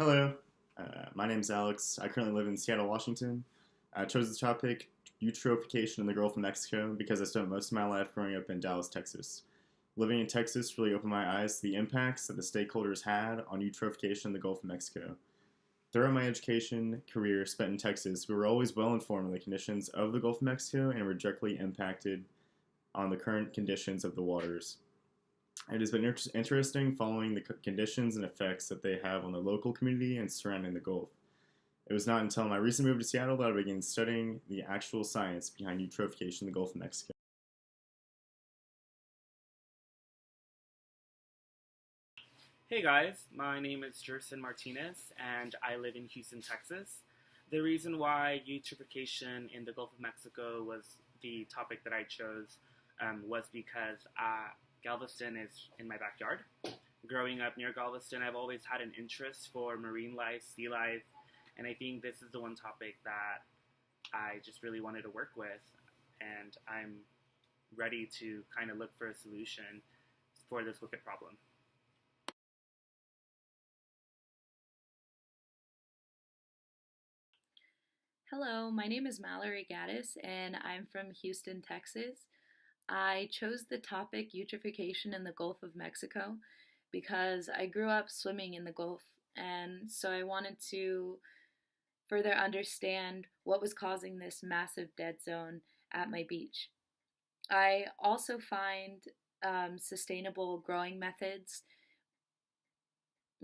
Hello, my name is Alex. I currently live in Seattle, Washington. I chose the topic eutrophication in the Gulf of Mexico because I spent most of my life growing up in Dallas, Texas. Living in Texas really opened my eyes to the impacts that the stakeholders had on eutrophication in the Gulf of Mexico. Throughout my education career spent in Texas, we were always well informed on the conditions of the Gulf of Mexico and were directly impacted on the current conditions of the waters. It has been interesting following the conditions and effects that they have on the local community and surrounding the Gulf. It was not until my recent move to Seattle that I began studying the actual science behind eutrophication in the Gulf of Mexico. Hey guys, my name is Jerson Martinez and I live in Houston, Texas. The reason why eutrophication in the Gulf of Mexico was the topic that I chose was because Galveston is in my backyard. Growing up near Galveston, I've always had an interest for marine life, sea life, and I think this is the one topic that I just really wanted to work with, and I'm ready to kind of look for a solution for this wicked problem. Hello, my name is Mallory Gaddis and I'm from Houston, Texas. I chose the topic eutrophication in the Gulf of Mexico because I grew up swimming in the Gulf, and so I wanted to further understand what was causing this massive dead zone at my beach. I also find sustainable growing methods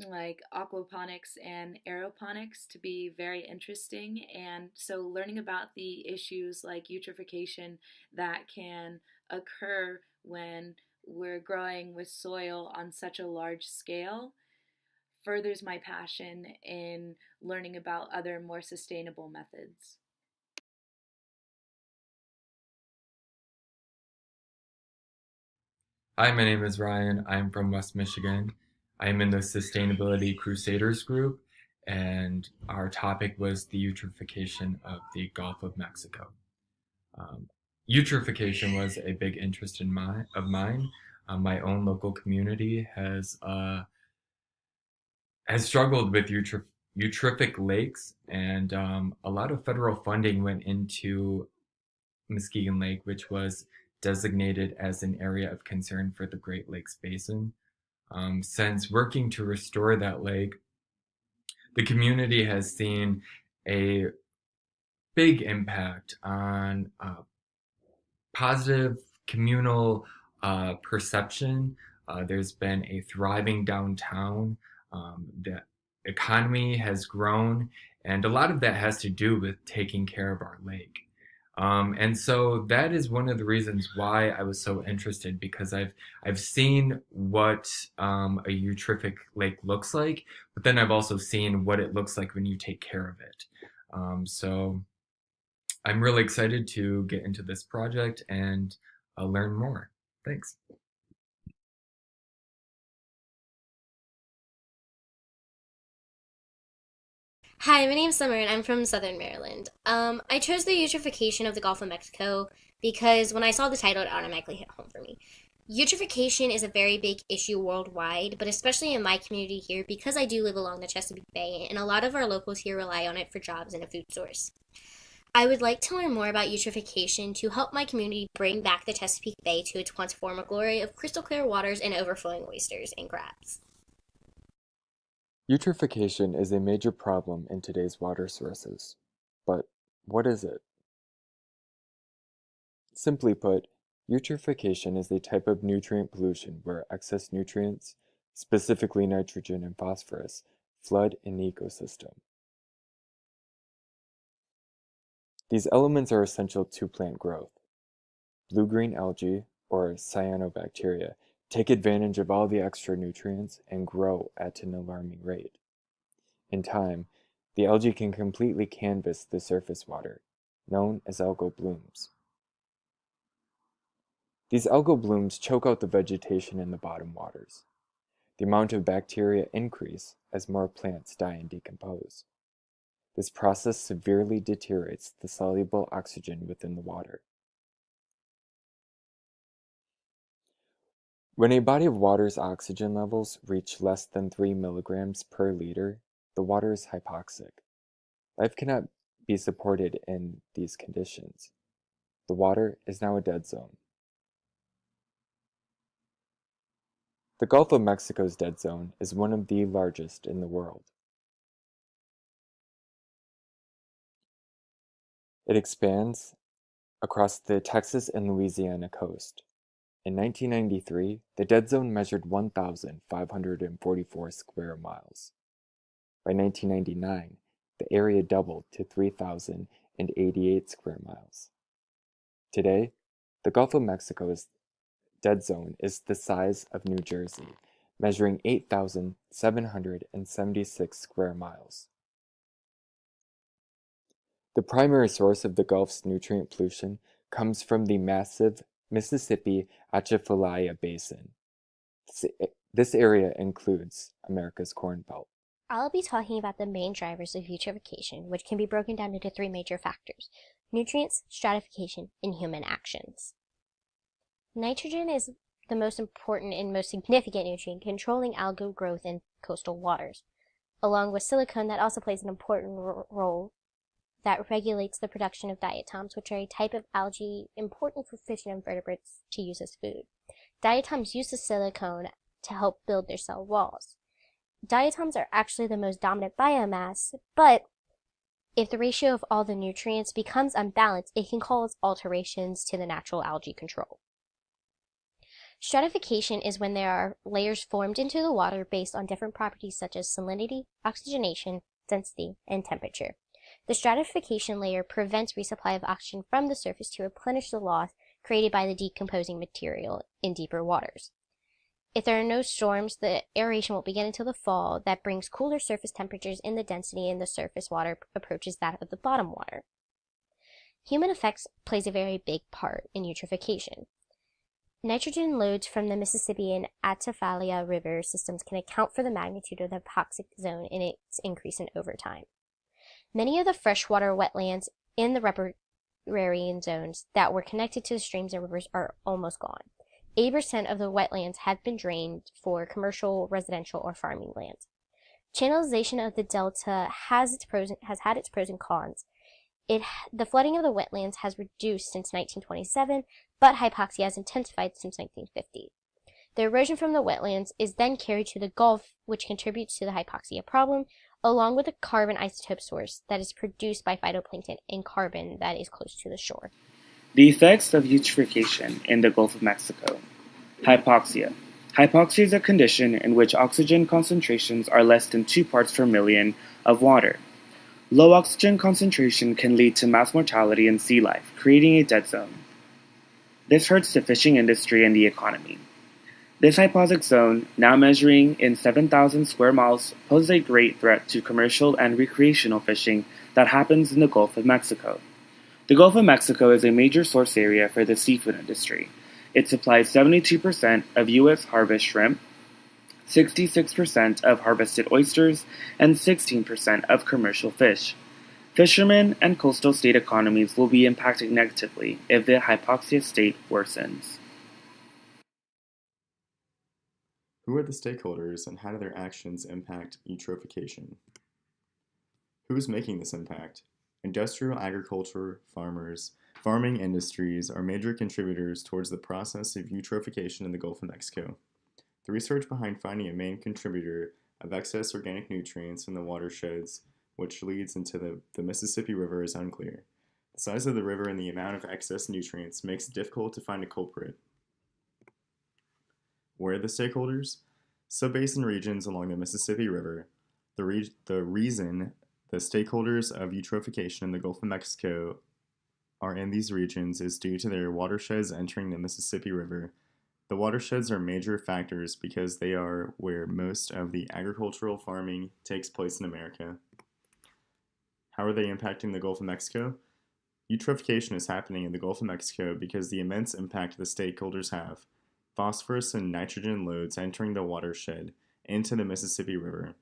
like aquaponics and aeroponics to be very interesting. And so, learning about the issues like eutrophication that can occur when we're growing with soil on such a large scale furthers my passion in learning about other more sustainable methods. Hi, my name is Ryan. I'm from West Michigan. I'm in the Sustainability Crusaders group, and our topic was the eutrophication of the Gulf of Mexico. Um, Eutrophication was a big interest of mine. My own local community has struggled with eutrophic lakes, and a lot of federal funding went into Muskegon Lake, which was designated as an area of concern for the Great Lakes Basin. Since working to restore that lake, the community has seen a big impact on positive communal perception. There's been a thriving downtown. The economy has grown, and a lot of that has to do with taking care of our lake. And so that is one of the reasons why I was so interested, because I've seen what a eutrophic lake looks like, but then I've also seen what it looks like when you take care of it. So I'm really excited to get into this project and learn more. Thanks. Hi, my name's Summer and I'm from Southern Maryland. I chose the eutrophication of the Gulf of Mexico because when I saw the title, it automatically hit home for me. Eutrophication is a very big issue worldwide, but especially in my community here because I do live along the Chesapeake Bay, and a lot of our locals here rely on it for jobs and a food source. I would like to learn more about eutrophication to help my community bring back the Chesapeake Bay to its once former glory of crystal clear waters and overflowing oysters and crabs. Eutrophication is a major problem in today's water sources. But what is it? Simply put, eutrophication is a type of nutrient pollution where excess nutrients, specifically nitrogen and phosphorus, flood an ecosystem. These elements are essential to plant growth. Blue-green algae, or cyanobacteria, take advantage of all the extra nutrients and grow at an alarming rate. In time, the algae can completely canvas the surface water, known as algal blooms. These algal blooms choke out the vegetation in the bottom waters. The amount of bacteria increase as more plants die and decompose. This process severely deteriorates the soluble oxygen within the water. When a body of water's oxygen levels reach less than 3 milligrams per liter, the water is hypoxic. Life cannot be supported in these conditions. The water is now a dead zone. The Gulf of Mexico's dead zone is one of the largest in the world. It expands across the Texas and Louisiana coast. In 1993, the dead zone measured 1,544 square miles. By 1999, the area doubled to 3,088 square miles. Today, the Gulf of Mexico's dead zone is the size of New Jersey, measuring 8,776 square miles. The primary source of the Gulf's nutrient pollution comes from the massive Mississippi Atchafalaya Basin. This area includes America's Corn Belt. I'll be talking about the main drivers of eutrophication, which can be broken down into three major factors: nutrients, stratification, and human actions. Nitrogen is the most important and most significant nutrient controlling algal growth in coastal waters, along with silicone that also plays an important role that regulates the production of diatoms, which are a type of algae important for fish and invertebrates to use as food. Diatoms use the silicone to help build their cell walls. Diatoms are actually the most dominant biomass, but if the ratio of all the nutrients becomes unbalanced, it can cause alterations to the natural algae control. Stratification is when there are layers formed into the water based on different properties such as salinity, oxygenation, density, and temperature. The stratification layer prevents resupply of oxygen from the surface to replenish the loss created by the decomposing material in deeper waters. If there are no storms, the aeration won't begin until the fall. That brings cooler surface temperatures in the density, and the surface water approaches that of the bottom water. Human effects plays a very big part in eutrophication. Nitrogen loads from the Mississippi and Atchafalaya River systems can account for the magnitude of the hypoxic zone and its increase in over time. Many of the freshwater wetlands in the riparian zones that were connected to the streams and rivers are almost gone. 80% of the wetlands have been drained for commercial, residential, or farming land. Channelization of the delta has had its pros and cons. The flooding of the wetlands has reduced since 1927, but hypoxia has intensified since 1950. The erosion from the wetlands is then carried to the Gulf, which contributes to the hypoxia problem, along with a carbon isotope source that is produced by phytoplankton and carbon that is close to the shore. The effects of eutrophication in the Gulf of Mexico. Hypoxia. Hypoxia is a condition in which oxygen concentrations are less than 2 parts per million of water. Low oxygen concentration can lead to mass mortality in sea life, creating a dead zone. This hurts the fishing industry and the economy. This hypoxic zone, now measuring in 7,000 square miles, poses a great threat to commercial and recreational fishing that happens in the Gulf of Mexico. The Gulf of Mexico is a major source area for the seafood industry. It supplies 72% of U.S. harvest shrimp, 66% of harvested oysters, and 16% of commercial fish. Fishermen and coastal state economies will be impacted negatively if the hypoxia state worsens. Who are the stakeholders and how do their actions impact eutrophication? Who is making this impact? Industrial agriculture, farmers, farming industries are major contributors towards the process of eutrophication in the Gulf of Mexico. The research behind finding a main contributor of excess organic nutrients in the watersheds, which leads into the Mississippi River, is unclear. The size of the river and the amount of excess nutrients makes it difficult to find a culprit. Where are the stakeholders? Subbasin regions along the Mississippi River. The reason the stakeholders of eutrophication in the Gulf of Mexico are in these regions is due to their watersheds entering the Mississippi River. The watersheds are major factors because they are where most of the agricultural farming takes place in America. How are they impacting the Gulf of Mexico? Eutrophication is happening in the Gulf of Mexico because the immense impact the stakeholders have. Phosphorus and nitrogen loads entering the watershed into the Mississippi River.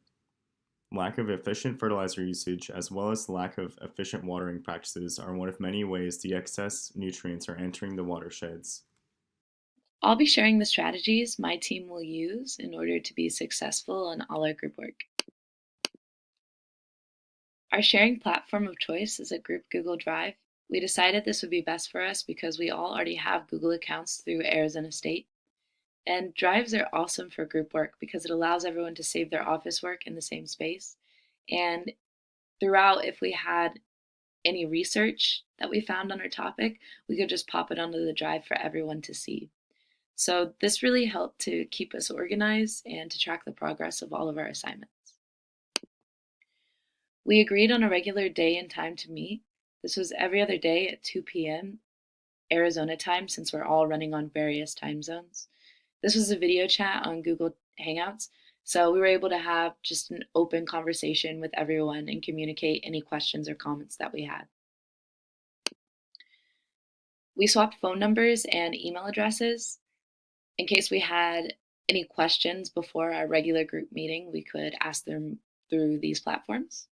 Lack of efficient fertilizer usage, as well as lack of efficient watering practices, are one of many ways the excess nutrients are entering the watersheds. I'll be sharing the strategies my team will use in order to be successful in all our group work. Our sharing platform of choice is a group Google Drive. We decided this would be best for us because we all already have Google accounts through Arizona State. And drives are awesome for group work because it allows everyone to save their office work in the same space. And throughout, if we had any research that we found on our topic, we could just pop it onto the drive for everyone to see. So this really helped to keep us organized and to track the progress of all of our assignments. We agreed on a regular day and time to meet. This was every other day at 2 p.m. Arizona time, since we're all running on various time zones. This was a video chat on Google Hangouts, so we were able to have just an open conversation with everyone and communicate any questions or comments that we had. We swapped phone numbers and email addresses. In case we had any questions before our regular group meeting, we could ask them through these platforms.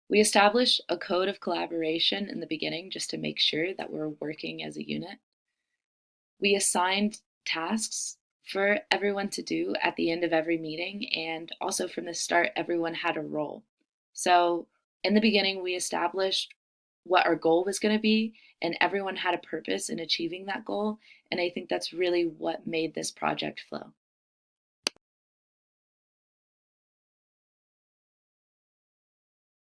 We established a code of collaboration in the beginning just to make sure that we're working as a unit. We assigned tasks for everyone to do at the end of every meeting, and also from the start, everyone had a role. So in the beginning, we established what our goal was going to be, and everyone had a purpose in achieving that goal, and I think that's really what made this project flow.